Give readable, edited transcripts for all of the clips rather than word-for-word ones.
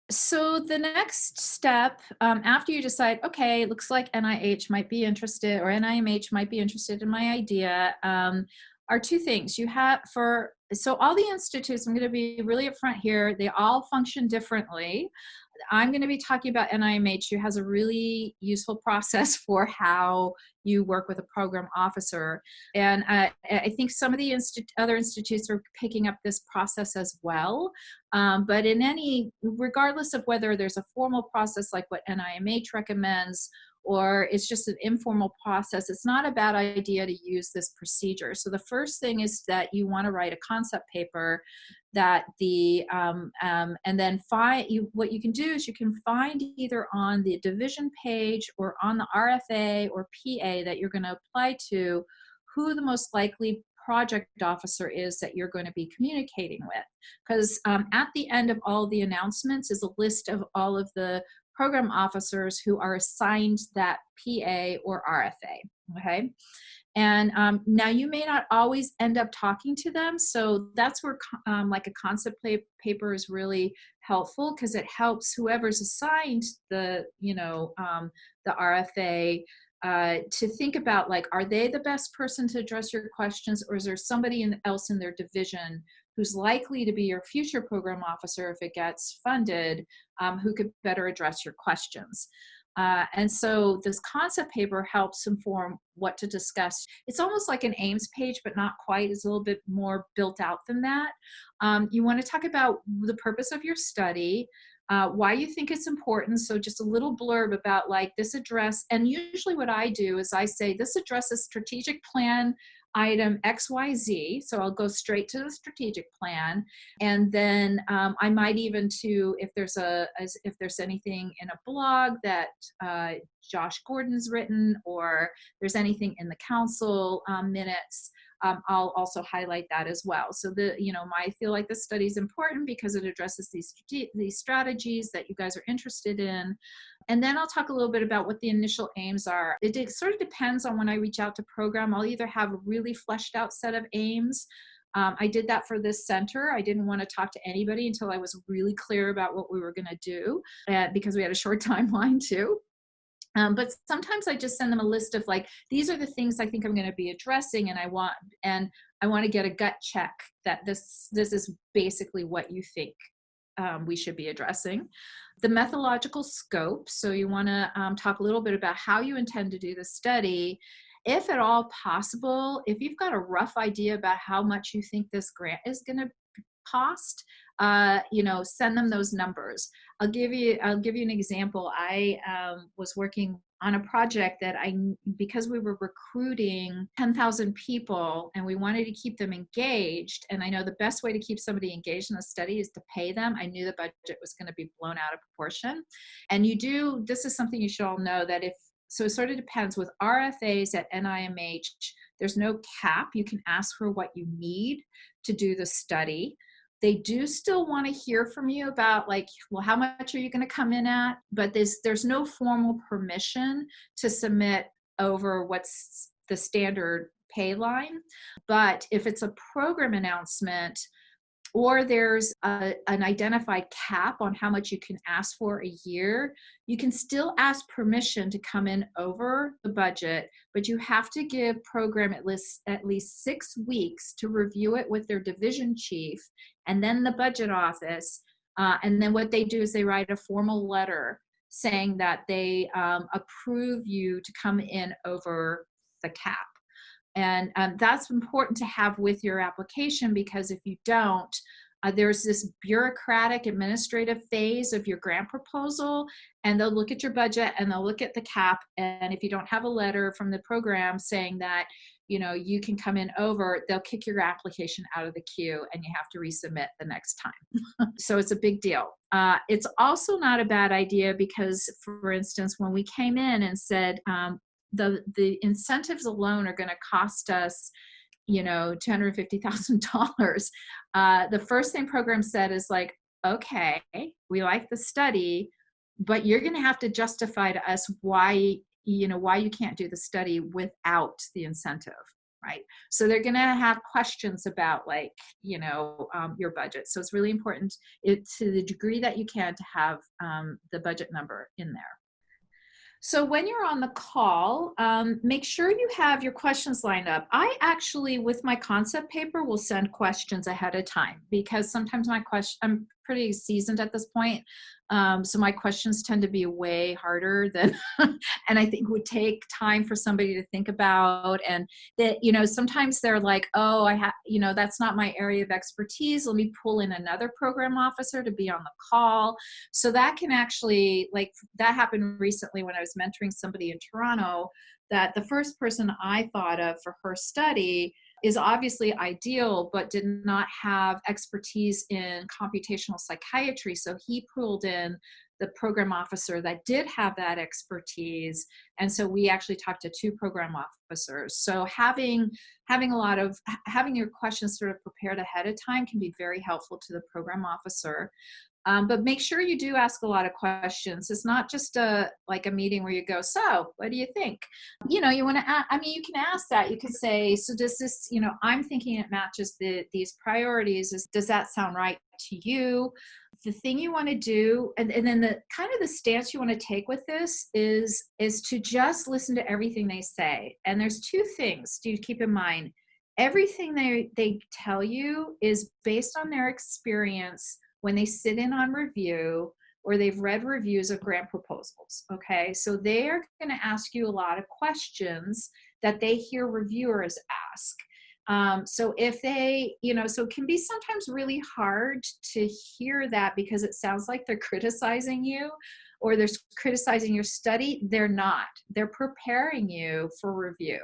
So the next step, after you decide, okay, it looks like NIH might be interested, or NIMH might be interested in my idea, are two things. You have so all the institutes, I'm going to be really upfront here, they all function differently. I'm going to be talking about NIMH, who has a really useful process for how you work with a program officer. And I think some of the other institutes are picking up this process as well. But regardless of whether there's a formal process like what NIMH recommends, or it's just an informal process, it's not a bad idea to use this procedure. So the first thing is that you want to write a concept paper that and then what you can do is you can find either on the division page or on the RFA or PA that you're going to apply to who the most likely project officer is that you're going to be communicating with. Because at the end of all the announcements is a list of all of the program officers who are assigned that PA or RFA, okay? And now you may not always end up talking to them. So that's where like a concept paper is really helpful, because it helps whoever's assigned the RFA to think about, like, are they the best person to address your questions, or is there somebody else in their division who's likely to be your future program officer if it gets funded, who could better address your questions. And so this concept paper helps inform what to discuss. It's almost like an Ames page, but not quite. It's a little bit more built out than that. You want to talk about the purpose of your study, why you think it's important. So just a little blurb about, like, this address. And usually what I do is I say this addresses strategic plan item XYZ. So I'll go straight to the strategic plan. And then I might even if there's anything in a blog that Josh Gordon's written, or there's anything in the council minutes, I'll also highlight that as well. So I feel like this study is important because it addresses these strategies that you guys are interested in. And then I'll talk a little bit about what the initial aims are. It sort of depends on when I reach out to program. I'll either have a really fleshed out set of aims. I did that for this center. I didn't want to talk to anybody until I was really clear about what we were going to do, because we had a short timeline too. But sometimes I just send them a list of, like, these are the things I think I'm going to be addressing, and I want to get a gut check that this is basically what you think we should be addressing. The methodological scope. So you want to talk a little bit about how you intend to do the study. If at all possible, if you've got a rough idea about how much you think this grant is going to cost, send them those numbers. I'll give you an example. I was working on a project that because we were recruiting 10,000 people and we wanted to keep them engaged, and I know the best way to keep somebody engaged in a study is to pay them. I knew the budget was going to be blown out of proportion. And this is something you should all know, that so it sort of depends. With RFAs at NIMH, there's no cap. You can ask for what you need to do the study. They do still want to hear from you about, like, well, how much are you going to come in at? But there's no formal permission to submit over what's the standard pay line. But if it's a program announcement, or there's an identified cap on how much you can ask for a year, you can still ask permission to come in over the budget, but you have to give program at least 6 weeks to review it with their division chief and then the budget office. And then what they do is they write a formal letter saying that they approve you to come in over the cap. And that's important to have with your application, because if you don't, there's this bureaucratic administrative phase of your grant proposal, and they'll look at your budget and they'll look at the cap. And if you don't have a letter from the program saying that, you can come in over, they'll kick your application out of the queue and you have to resubmit the next time. So it's a big deal. It's also not a bad idea because, for instance, when we came in and said, the incentives alone are going to cost us, $250,000. The first thing program said is, like, okay, we like the study, but you're going to have to justify to us why you can't do the study without the incentive, right? So they're going to have questions about like, your budget. So it's really important to the degree that you can to have the budget number in there. So when you're on the call, make sure you have your questions lined up. I actually, with my concept paper, will send questions ahead of time because sometimes I'm pretty seasoned at this point. So my questions tend to be way harder than, and I think would take time for somebody to think about. And that, sometimes they're like, oh, that's not my area of expertise. Let me pull in another program officer to be on the call. So that can actually, like, that happened recently when I was mentoring somebody in Toronto, that the first person I thought of for her study is obviously ideal, but did not have expertise in computational psychiatry. So he pulled in the program officer that did have that expertise. And so we actually talked to two program officers. So having your questions sort of prepared ahead of time can be very helpful to the program officer. But make sure you do ask a lot of questions. It's not just a meeting where you go, so what do you think? You want to, you can ask that. You can say, so does this, I'm thinking it matches these priorities. Does that sound right to you? The thing you want to do, and then the kind of the stance you want to take with this is to just listen to everything they say. And there's two things to keep in mind. Everything they tell you is based on their experience when they sit in on review or they've read reviews of grant proposals, okay? So they're going to ask you a lot of questions that they hear reviewers ask. So if they, so it can be sometimes really hard to hear that because it sounds like they're criticizing you or they're criticizing your study. They're not. They're preparing you for review.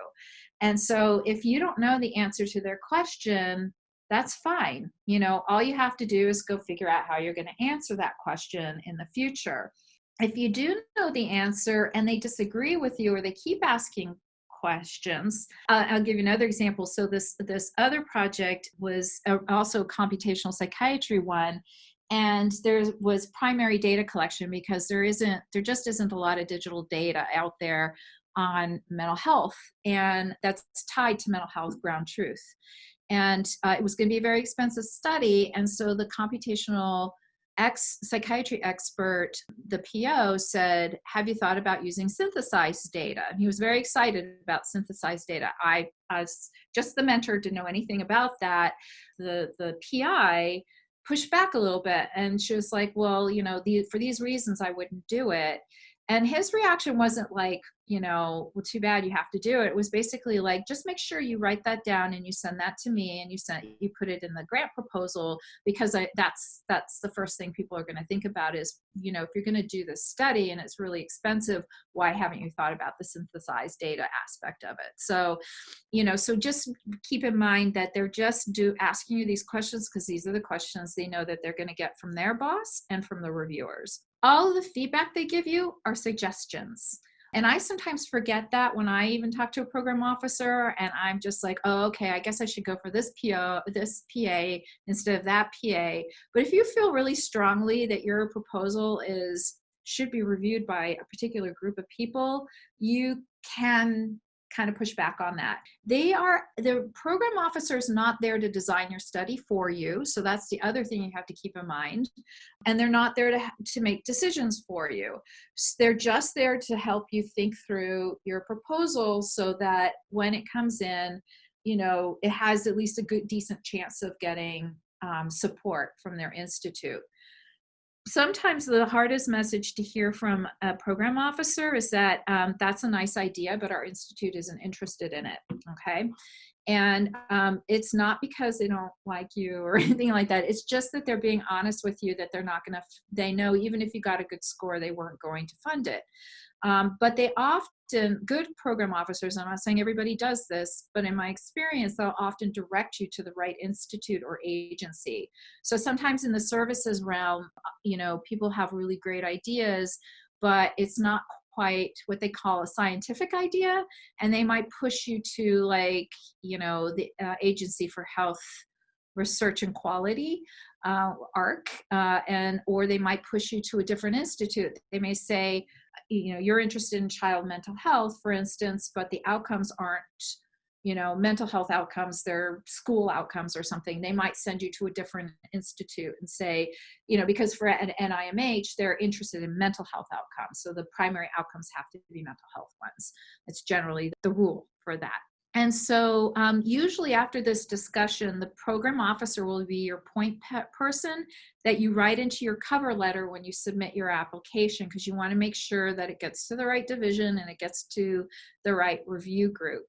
And so if you don't know the answer to their question, that's fine. All you have to do is go figure out how you're going to answer that question in the future. If you do know the answer and they disagree with you or they keep asking questions, I'll give you another example. So this other project was also a computational psychiatry one. And there was primary data collection because there just isn't a lot of digital data out there on mental health. And that's tied to mental health ground truth. And it was going to be a very expensive study. And so the computational psychiatry expert, the PO, said, have you thought about using synthesized data? And he was very excited about synthesized data. I was just the mentor, didn't know anything about that. The PI pushed back a little bit. And she was like, well, for these reasons, I wouldn't do it. And his reaction wasn't like, well, too bad you have to do it. It was basically like, just make sure you write that down and you send that to me and you put it in the grant proposal because that's the first thing people are going to think about is, if you're going to do this study and it's really expensive, why haven't you thought about the synthesized data aspect of it? So, so just keep in mind that they're just asking you these questions because these are the questions they know that they're going to get from their boss and from the reviewers. All of the feedback they give you are suggestions. And I sometimes forget that when I even talk to a program officer and I'm just like, oh, okay, I guess I should go for this PA instead of that PA. But if you feel really strongly that your proposal should be reviewed by a particular group of people, you can kind of push back on that. The program officer is not there to design your study for you. So that's the other thing you have to keep in mind. And they're not there to make decisions for you. They're just there to help you think through your proposal so that when it comes in, it has at least a good, decent chance of getting support from their institute. Sometimes the hardest message to hear from a program officer is that that's a nice idea, but our institute isn't interested in it, okay? And it's not because they don't like you or anything like that. It's just that they're being honest with you that they're not going to, they know even if you got a good score, they weren't going to fund it. But they often, good program officers, I'm not saying everybody does this, but in my experience, they'll often direct you to the right institute or agency. So sometimes in the services realm, people have really great ideas, but it's not quite what they call a scientific idea. And they might push you to the Agency for Health Research and Quality, ARC, or they might push you to a different institute. They may say, you're interested in child mental health, for instance, but the outcomes aren't mental health outcomes, their school outcomes or something, they might send you to a different institute and say, because for an NIMH, they're interested in mental health outcomes. So the primary outcomes have to be mental health ones. It's generally the rule for that. And so usually after this discussion, the program officer will be your point person that you write into your cover letter when you submit your application, because you want to make sure that it gets to the right division and it gets to the right review group.